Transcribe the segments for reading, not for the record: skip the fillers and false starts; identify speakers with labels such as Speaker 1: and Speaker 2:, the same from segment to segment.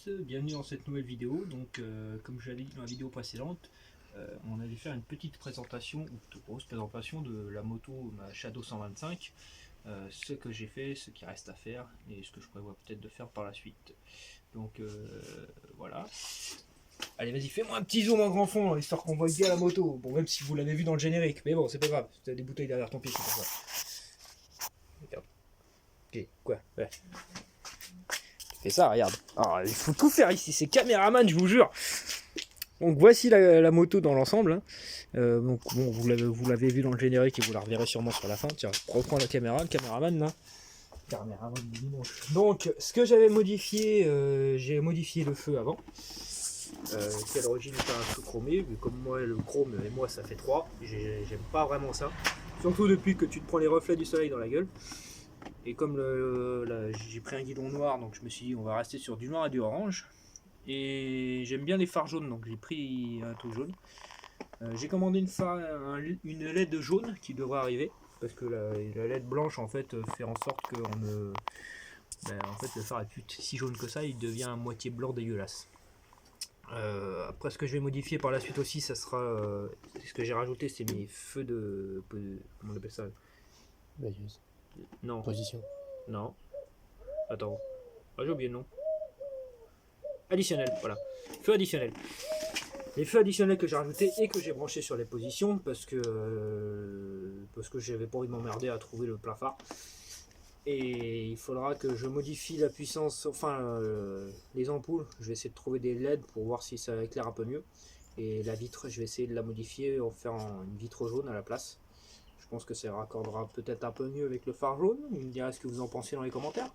Speaker 1: tous, bienvenue dans cette nouvelle vidéo. Donc comme je l'ai dit dans la vidéo précédente, on allait faire une petite présentation, ou plutôt grosse présentation de la moto, ma Shadow 125, ce que j'ai fait, ce qui reste à faire et ce que je prévois peut-être de faire par la suite. Donc voilà. Allez, vas-y, fais-moi un petit zoom en grand fond, histoire qu'on voit bien la moto. Bon, même si vous l'avez vu dans le générique, mais bon, c'est pas grave, tu as des bouteilles derrière ton pied, c'est pour ça. Regarde. Ok, quoi, ouais. Et ça, regarde. Alors, il faut tout faire ici, c'est caméraman, je vous jure. Donc voici la moto dans l'ensemble. Hein. Donc bon, vous l'avez vu dans le générique et vous la reverrez sûrement sur la fin. Tiens, reprends la caméra, le caméraman là. Caméraman du dimanche. Donc ce que j'avais modifié, j'ai modifié le feu avant. Qui à l'origine était un feu chromé, mais comme moi le chrome et moi ça fait 3, j'aime pas vraiment ça. Surtout depuis que tu te prends les reflets du soleil dans la gueule. Et comme j'ai pris un guidon noir, donc je me suis dit on va rester sur du noir et du orange. Et j'aime bien les phares jaunes, donc j'ai pris un truc jaune. J'ai commandé une LED jaune qui devrait arriver, parce que la LED blanche en fait fait en sorte que en fait, le phare est plus si jaune que ça, il devient à moitié blanc dégueulasse. Après ce que je vais modifier par la suite aussi, ça sera ce que j'ai rajouté, c'est mes feux comment on appelle ça?
Speaker 2: Veilleuse.
Speaker 1: Non.
Speaker 2: Position.
Speaker 1: Non. Attends. Ah, j'ai oublié le nom. Additionnel, voilà. Feu additionnel. Les feux additionnels que j'ai rajoutés et que j'ai branchés sur les positions parce que j'avais pas envie de m'emmerder à trouver le plein phare. Et il faudra que je modifie la puissance, enfin les ampoules. Je vais essayer de trouver des LED pour voir si ça éclaire un peu mieux. Et la vitre, je vais essayer de la modifier en faire une vitre jaune à la place. Je pense que ça raccordera peut-être un peu mieux avec le phare jaune. Vous me direz ce que vous en pensez dans les commentaires.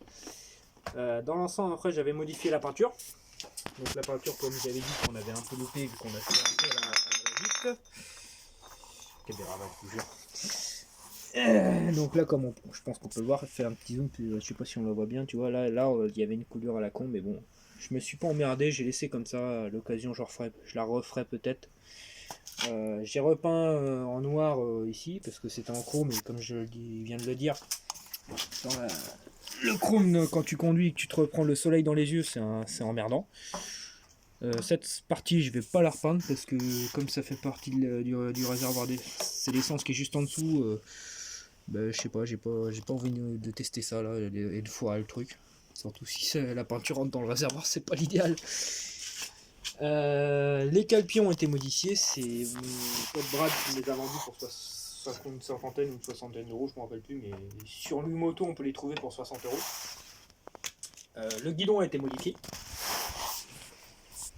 Speaker 1: Dans l'ensemble, après, j'avais modifié la peinture. Donc la peinture, comme j'avais dit, qu'on avait un peu loupé vu qu'on a fait un peu à la vite. Caméra va toujours. Donc là, comme je pense qu'on peut le voir, faire un petit zoom, puis, je sais pas si on le voit bien, tu vois, là, il y avait une couleur à la con, mais bon, je me suis pas emmerdé, j'ai laissé comme ça, à l'occasion, je la referai peut-être. J'ai repeint en noir ici, parce que c'était en chrome, et comme je viens de le dire, le chrome, quand tu conduis et que tu te reprends le soleil dans les yeux, c'est emmerdant. Cette partie, je vais pas la repeindre parce que comme ça fait partie du réservoir, c'est l'essence qui est juste en dessous. Je sais pas, j'ai pas envie de tester ça là et de foirer le truc. Surtout si la peinture rentre dans le réservoir, c'est pas l'idéal. Les calpions ont été modifiés, c'est mon pote Brad qui les a vendus pour une cinquantaine ou une soixantaine d'euros, je me rappelle plus, mais sur Lumoto on peut les trouver pour 60 euros. Le guidon a été modifié.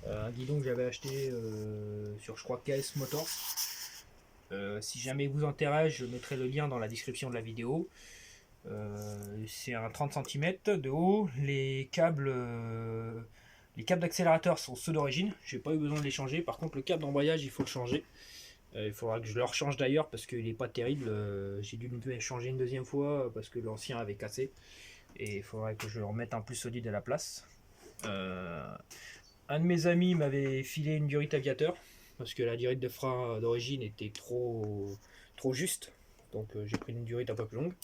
Speaker 1: Un guidon que j'avais acheté sur je crois KS Motors. Si jamais il vous intéresse, je mettrai le lien dans la description de la vidéo. C'est un 30 cm de haut. Les câbles d'accélérateur sont ceux d'origine. J'ai pas eu besoin de les changer. Par contre, le câble d'embrayage, il faut le changer. Il faudra que je le rechange d'ailleurs parce qu'il n'est pas terrible. J'ai dû le changer une deuxième fois parce que l'ancien avait cassé. Et il faudrait que je le remette un plus solide à la place. Un de mes amis m'avait filé une durite aviateur parce que la durite de frein d'origine était trop juste, donc j'ai pris une durite un peu plus longue.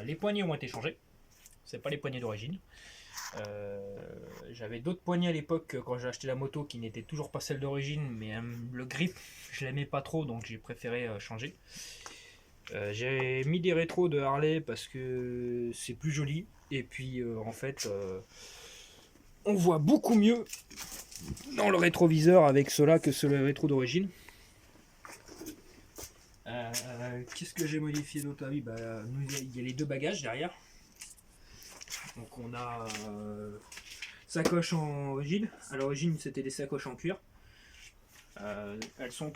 Speaker 1: Les poignées ont été changées, c'est pas les poignées d'origine. J'avais d'autres poignées à l'époque quand j'ai acheté la moto qui n'étaient toujours pas celles d'origine, mais le grip je l'aimais pas trop, donc j'ai préféré changer. J'ai mis des rétros de Harley parce que c'est plus joli, et puis en fait on voit beaucoup mieux dans le rétroviseur avec cela que sur le rétro d'origine. Qu'est-ce que j'ai modifié d'autre? Il y a les deux bagages derrière. Donc on a sacoche en origine. À l'origine c'était des sacoches en cuir. Elles sont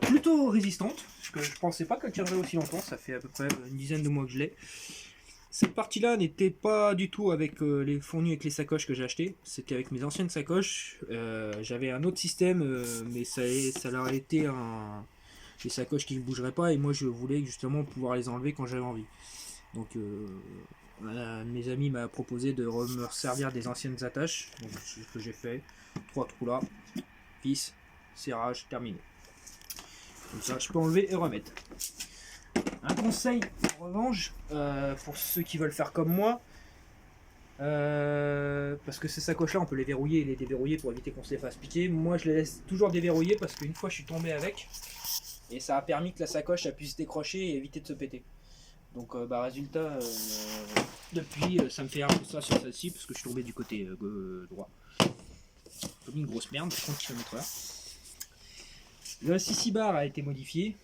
Speaker 1: plutôt résistantes. Parce que je pensais pas qu'elles tiendraient aussi longtemps. Ça fait à peu près une dizaine de mois que je l'ai. Cette partie-là n'était pas du tout avec les fournis avec les sacoches que j'ai achetées. C'était avec mes anciennes sacoches. J'avais un autre système, mais ça leur a été des sacoches qui ne bougeraient pas. Et moi, je voulais justement pouvoir les enlever quand j'avais envie. Donc, mes amis m'ont proposé de me servir des anciennes attaches. Donc, c'est ce que j'ai fait. 3 trous là, vis, serrage, terminé. Comme ça, je peux enlever et remettre. Un conseil en revanche pour ceux qui veulent faire comme moi, Parce que ces sacoches là on peut les verrouiller et les déverrouiller pour éviter qu'on se les fasse piquer. Moi je les laisse toujours déverrouiller parce qu'une fois je suis tombé avec et ça a permis que la sacoche a pu se décrocher et éviter de se péter. Donc résultat, depuis ça me fait un peu ça sur celle-ci parce que je suis tombé du côté droit. Comme une grosse merde, 30 km/h. Le CC bar a été modifié.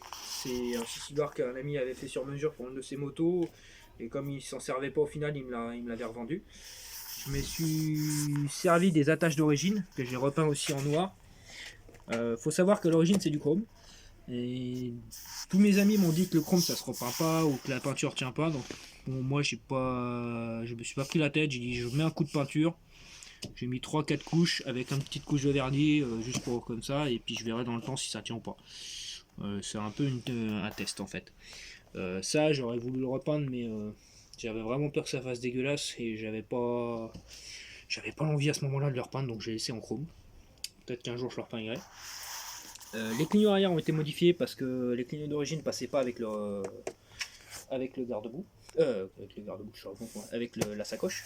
Speaker 1: C'est un CC bar qu'un ami avait fait sur mesure pour une de ses motos. Et comme il s'en servait pas au final, il me l'avait revendu. Je me suis servi des attaches d'origine que j'ai repeint aussi en noir. Faut savoir que l'origine c'est du chrome. Et tous mes amis m'ont dit que le chrome ça se repeint pas ou que la peinture tient pas. Donc bon, moi je me suis pas pris la tête. J'ai dit je mets un coup de peinture. J'ai mis 3-4 couches avec une petite couche de vernis juste pour comme ça. Et puis je verrai dans le temps si ça tient ou pas. C'est un peu un test en fait. Ça j'aurais voulu le repeindre mais j'avais vraiment peur que ça fasse dégueulasse et j'avais pas l'envie à ce moment là de le repeindre donc j'ai laissé en chrome. Peut-être qu'un jour je le repeindrai. Les clignotants arrière ont été modifiés parce que les clignotants d'origine passaient pas avec le garde-boue. Avec la sacoche.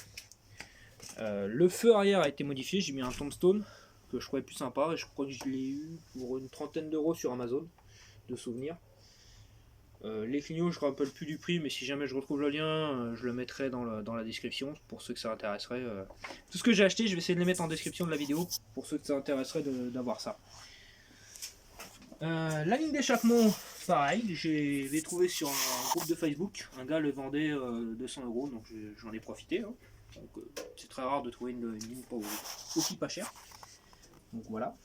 Speaker 1: Le feu arrière a été modifié, j'ai mis un tombstone que je trouvais plus sympa. Je crois que je l'ai eu pour une trentaine d'euros sur Amazon de souvenirs. Les clignots, je ne me rappelle plus du prix, mais si jamais je retrouve le lien, je le mettrai dans la description pour ceux que ça intéresserait. Tout ce que j'ai acheté, je vais essayer de les mettre en description de la vidéo pour ceux que ça intéresserait d'avoir ça. La ligne d'échappement, pareil, je l'ai trouvé sur un groupe de Facebook. Un gars le vendait 200 euros, donc j'en ai profité. Hein. C'est très rare de trouver une ligne aussi pas chère. Donc voilà.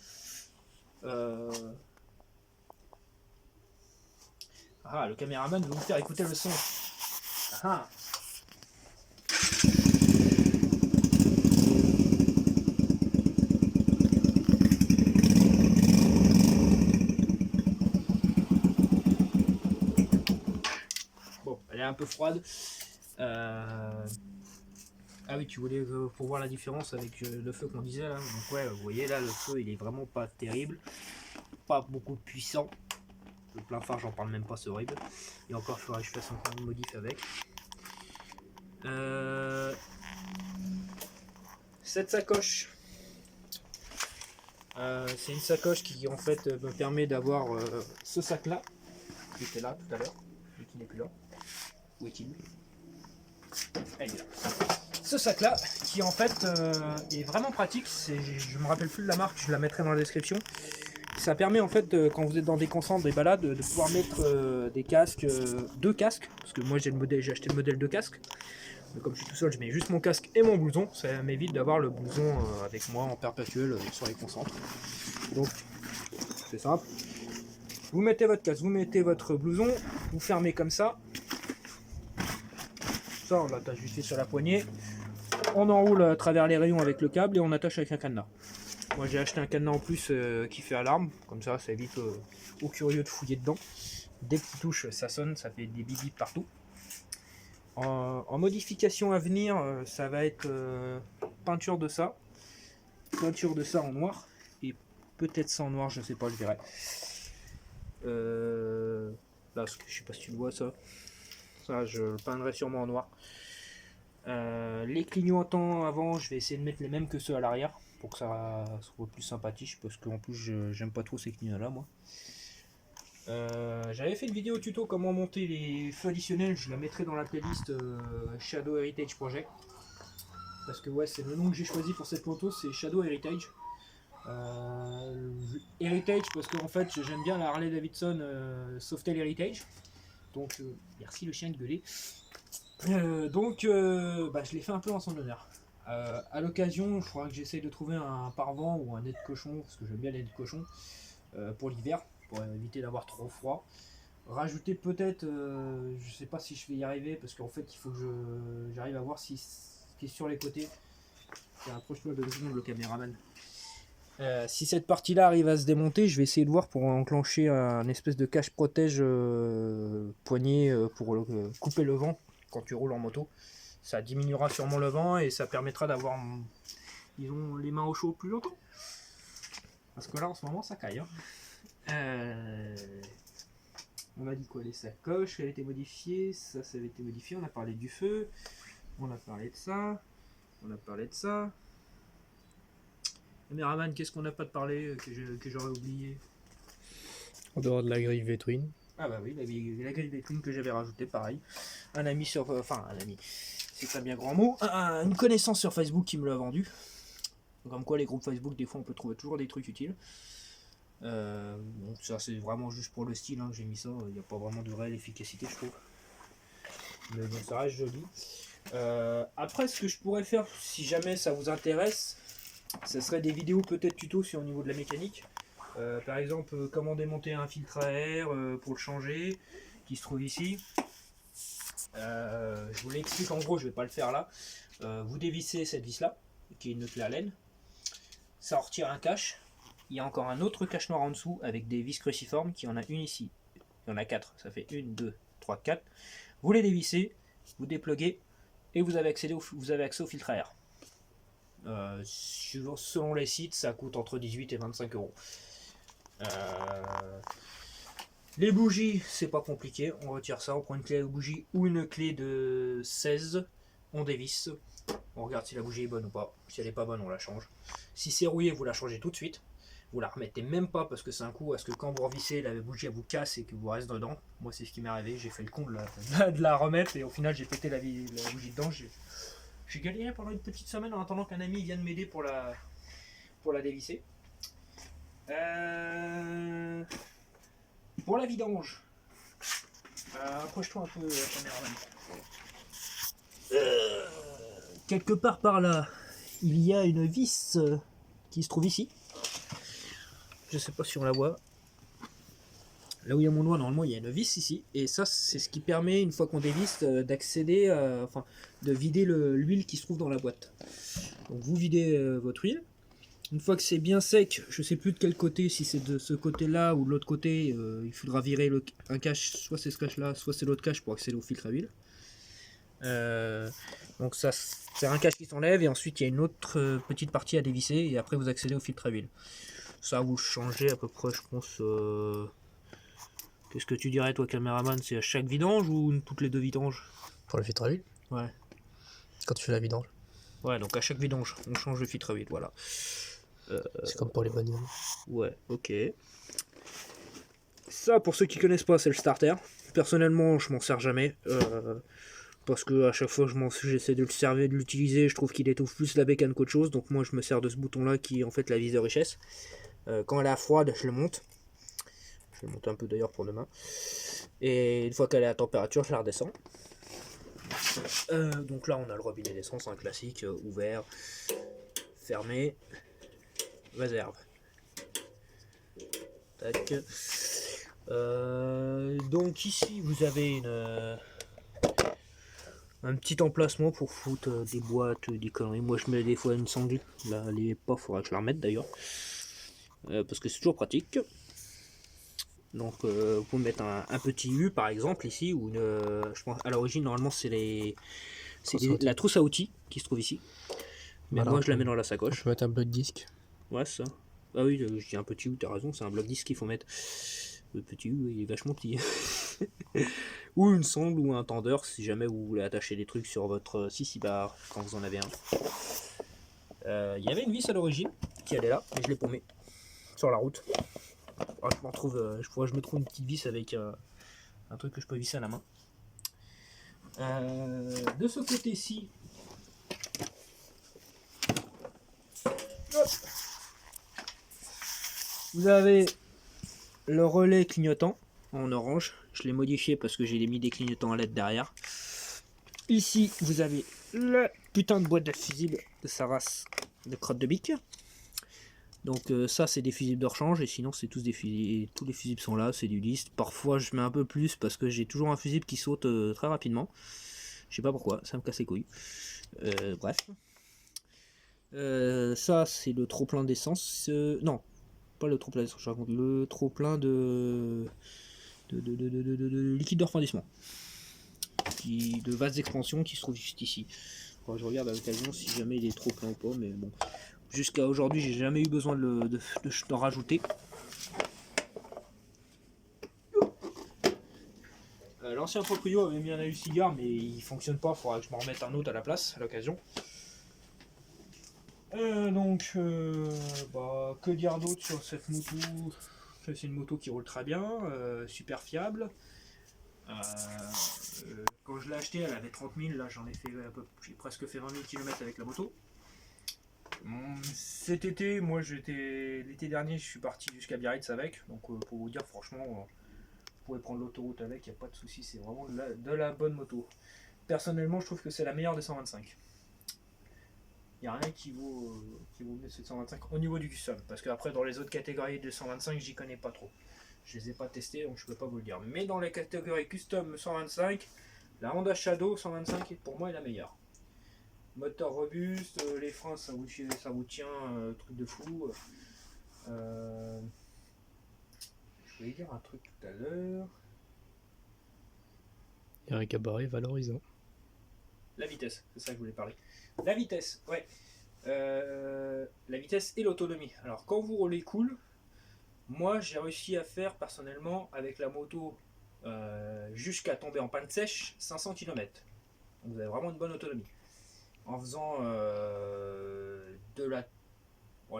Speaker 1: Ah, le caméraman veut vous faire écouter le son. Ah. Bon, elle est un peu froide. Ah oui, tu voulais pour voir la différence avec le feu qu'on disait là. Donc ouais, vous voyez là, le feu il est vraiment pas terrible. Pas beaucoup puissant. Le plein phare, j'en parle même pas, c'est horrible. Et encore, il faudrait que je fasse encore une modif avec. Cette sacoche, c'est une sacoche qui en fait me permet d'avoir ce sac là, qui était là tout à l'heure, mais qui n'est plus là. Où est-il? Ah, il est là. Ce sac là, qui en fait est vraiment pratique, je me rappelle plus de la marque, je la mettrai dans la description. Ça permet en fait, quand vous êtes dans des concentres, des balades, de pouvoir mettre des casques, deux casques, parce que moi j'ai acheté le modèle de casque. Mais comme je suis tout seul, je mets juste mon casque et mon blouson, ça m'évite d'avoir le blouson avec moi en perpétuel sur les concentres. Donc c'est simple. Vous mettez votre casque, vous mettez votre blouson, vous fermez comme ça. Ça on l'attache vite fait sur la poignée. On enroule à travers les rayons avec le câble et on attache avec un cadenas. Moi j'ai acheté un cadenas en plus qui fait alarme, comme ça ça évite aux curieux de fouiller dedans. Dès qu'il touche ça sonne, ça fait des bip partout. En modification à venir, ça va être peinture de ça en noir, et peut-être ça en noir, je sais pas, je verrai. Là, je sais pas si tu le vois ça je le peindrai sûrement en noir. Les clignotants avant, je vais essayer de mettre les mêmes que ceux à l'arrière pour que ça soit plus sympathique, parce qu'en plus j'aime pas trop ces clignotants là moi. J'avais fait une vidéo tuto comment monter les feux additionnels, je la mettrai dans la playlist Shadow Heritage Project. Parce que ouais, c'est le nom que j'ai choisi pour cette moto, c'est Shadow Heritage. Heritage parce qu'en fait j'aime bien la Harley Davidson Softail Heritage. Donc merci le chien de gueuler. Je l'ai fait un peu en son honneur. À l'occasion, je crois que j'essaye de trouver un pare-vent ou un nez de cochon, parce que j'aime bien les nez de cochon, pour l'hiver, pour éviter d'avoir trop froid. Rajouter peut-être, je sais pas si je vais y arriver, parce qu'en fait il faut que j'arrive à voir ce qui est sur les côtés. Approche-toi de le caméraman. Si cette partie là arrive à se démonter, je vais essayer de voir pour enclencher un espèce de cache protège poignée pour couper le vent quand tu roules en moto. Ça diminuera sûrement le vent et ça permettra d'avoir disons, les mains au chaud plus longtemps. Parce que là en ce moment ça caille. On m'a dit quoi, les sacoches, elle a été modifiée, ça avait été modifié, on a parlé du feu, on a parlé de ça. On a parlé de ça. Caméraman, qu'est-ce qu'on n'a pas de parler que j'aurais oublié?
Speaker 2: En dehors de la grille Vétwin.
Speaker 1: Ah bah oui, la grille des thunes que j'avais rajouté, pareil. Un ami sur... Enfin, un ami. C'est un bien grand mot. Une connaissance sur Facebook qui me l'a vendu. Comme quoi, les groupes Facebook, des fois, on peut trouver toujours des trucs utiles. Bon, ça, c'est vraiment juste pour le style hein, que j'ai mis ça. Il n'y a pas vraiment de réelle efficacité, je trouve. Mais bon, ça reste joli. Après, ce que je pourrais faire, si jamais ça vous intéresse, ce serait des vidéos peut-être tuto sur au niveau de la mécanique. Par exemple, comment démonter un filtre à air pour le changer, qui se trouve ici. Je vous l'explique en gros, je vais pas le faire là. Vous dévissez cette vis là, qui est une clé Allen. Ça en retire un cache. Il y a encore un autre cache noir en dessous avec des vis cruciformes, qui en a une ici. Il y en a 4, ça fait 1, 2, 3, 4. Vous les dévissez, vous dépluguez et vous avez accès au filtre à air. Selon les sites, ça coûte entre 18 et 25 euros. Les bougies, c'est pas compliqué, on retire ça, on prend une clé de bougie ou une clé de 16, on dévisse, on regarde si la bougie est bonne ou pas. Si elle est pas bonne, on la change. Si c'est rouillé, vous la changez tout de suite. Vous la remettez même pas parce que c'est un coup à ce que quand vous revissez, la bougie elle vous casse et que vous reste dedans. Moi, c'est ce qui m'est arrivé, j'ai fait le con de la remettre et au final, j'ai pété la bougie dedans. J'ai galéré pendant une petite semaine en attendant qu'un ami vienne m'aider pour la dévisser. Pour la vidange, approche-toi un peu, caméraman. Quelque part par là, il y a une vis qui se trouve ici. Je sais pas si on la voit. Là où il y a mon doigt, normalement, il y a une vis ici. Et ça, c'est ce qui permet, une fois qu'on dévisse, d'accéder, enfin, de vider l'huile qui se trouve dans la boîte. Donc vous videz votre huile. Une fois que c'est bien sec, je sais plus de quel côté, si c'est de ce côté-là ou de l'autre côté, il faudra virer un cache, soit c'est ce cache-là, soit c'est l'autre cache pour accéder au filtre à huile. Donc ça, c'est un cache qui s'enlève et ensuite il y a une autre petite partie à dévisser et après vous accédez au filtre à huile. Ça vous changez à peu près, je pense. Qu'est-ce que tu dirais toi, caméraman? C'est à chaque vidange ou toutes les 2 vidanges?
Speaker 2: Pour le filtre à huile.
Speaker 1: Ouais.
Speaker 2: Quand tu fais la vidange.
Speaker 1: Ouais, donc à chaque vidange, on change le filtre à huile, voilà.
Speaker 2: C'est comme pour les bagnoles.
Speaker 1: Ouais, ok. Ça, pour ceux qui connaissent pas, c'est le starter. Personnellement, je m'en sers jamais. Parce que à chaque fois j'essaie de le servir, de l'utiliser, je trouve qu'il étouffe plus la bécane qu'autre chose. Donc moi je me sers de ce bouton là qui est en fait la vis de richesse. Quand elle est froide, je le monte. Je vais le monter un peu d'ailleurs pour demain. Et une fois qu'elle est à température, je la redescends. Donc là on a le robinet d'essence, un classique, ouvert, fermé, réserve. Tac. Donc ici vous avez un petit emplacement pour foutre des boîtes, des conneries. Moi je mets des fois une sangle. Là elle est pas, faudra que je la remette d'ailleurs. Parce que c'est toujours pratique. Donc vous pouvez mettre un petit U par exemple ici, ou je pense à l'origine normalement c'est la trousse à outils qui se trouve ici. Mais voilà, moi je la mets dans la sacoche.
Speaker 2: On peut mettre un bloc disque.
Speaker 1: Ouais, ça. Ah oui, je dis un petit U, t'as raison, c'est un bloc disque qu'il faut mettre. Le petit U, il est vachement petit. Ou une sangle ou un tendeur si jamais vous voulez attacher des trucs sur votre sissi bar quand vous en avez un. Il y avait une vis à l'origine qui allait là, mais je l'ai paumée sur la route. Alors, je me trouve une petite vis avec un truc que je peux visser à la main. De ce côté-ci, vous avez le relais clignotant en orange. Je l'ai modifié parce que j'ai mis des clignotants à LED derrière. Ici, vous avez la putain de boîte de fusibles de sa race de crotte de bique. Donc ça, c'est des fusibles de rechange. Et sinon, c'est tous des fusibles. Tous les fusibles sont là, c'est du liste. Parfois, je mets un peu plus parce que j'ai toujours un fusible qui saute très rapidement. Je sais pas pourquoi, ça me casse les couilles. Bref. Ça, c'est le trop-plein d'essence. Non, pas le trop-plein d'essence, je raconte le trop-plein de liquide de refroidissement. De vase d'expansion qui se trouve juste ici. Enfin, je regarde à l'occasion si jamais il est trop plein ou pas, mais bon. Jusqu'à aujourd'hui, j'ai jamais eu besoin d'en rajouter. L'ancien proprio avait mis un alu-cigare, mais il fonctionne pas, il faudra que je m'en remette un autre à la place, à l'occasion. Que dire d'autre sur cette moto? C'est une moto qui roule très bien, super fiable. Quand je l'ai achetée, elle avait 30 000, là j'ai presque fait 20 000 km avec la moto. Cet été, l'été dernier, je suis parti jusqu'à Biarritz avec, donc pour vous dire, franchement, vous pouvez prendre l'autoroute avec, il n'y a pas de souci, c'est vraiment de la bonne moto. Personnellement, je trouve que c'est la meilleure des 125. Il n'y a rien qui vaut mieux cette 125 au niveau du custom, parce qu'après, dans les autres catégories de 125, j'y connais pas trop. Je les ai pas testés, donc je peux pas vous le dire. Mais dans les catégories custom 125, la Honda Shadow 125 pour moi est la meilleure. Moteur robuste, les freins ça vous tient, truc de fou. Je voulais dire un truc tout à l'heure.
Speaker 2: Il y a un gabarit valorisant.
Speaker 1: La vitesse, c'est ça que je voulais parler. La vitesse, ouais. La vitesse et l'autonomie. Alors quand vous roulez cool, moi j'ai réussi à faire personnellement avec la moto jusqu'à tomber en panne sèche 500 km. Donc vous avez vraiment une bonne autonomie. En faisant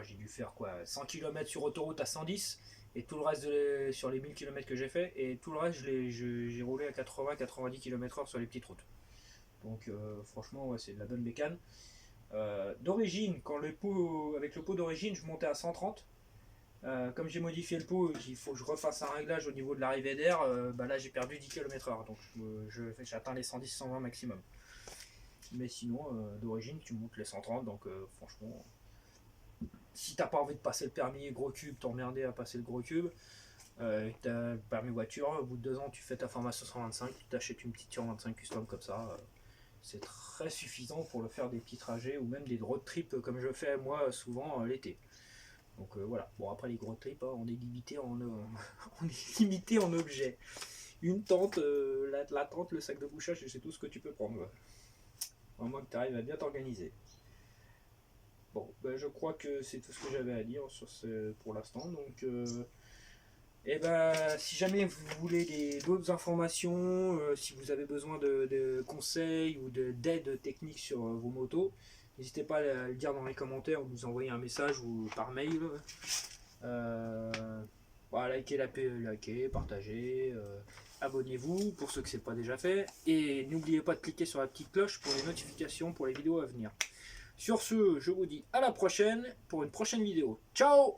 Speaker 1: j'ai dû faire quoi 100 km sur autoroute à 110 et tout le reste sur les 1000 km que j'ai fait et tout le reste j'ai roulé à 80-90 km/h sur les petites routes. Donc franchement ouais, c'est de la bonne bécane. D'origine, avec le pot d'origine, je montais à 130. Comme j'ai modifié le pot, il faut que je refasse un réglage au niveau de l'arrivée d'air. Là j'ai perdu 10 km/h, donc j'atteins les 110-120 maximum. Mais sinon, d'origine, tu montes les 130, donc franchement, si t'as pas envie de passer le permis gros cube, t'emmerder à passer le gros cube, t'as le permis voiture, au bout de 2 ans, tu fais ta formation 125, tu t'achètes une petite 125 custom comme ça. C'est très suffisant pour le faire des petits trajets ou même des road trips comme je fais moi souvent l'été. Donc voilà. Bon après les road trips, on est limité en on est limité en objets. Une tente, la tente, le sac de couchage, c'est tout ce que tu peux prendre. À moins que tu arrives à bien t'organiser. Bon, je crois que c'est tout ce que j'avais à dire pour l'instant. Donc si jamais vous voulez d'autres informations, si vous avez besoin de conseils ou d'aide technique sur vos motos, n'hésitez pas à le dire dans les commentaires ou nous envoyer un message ou par mail. Likez, partagez, abonnez-vous pour ceux que ce n'est pas déjà fait. Et n'oubliez pas de cliquer sur la petite cloche pour les notifications pour les vidéos à venir. Sur ce, je vous dis à la prochaine pour une prochaine vidéo. Ciao!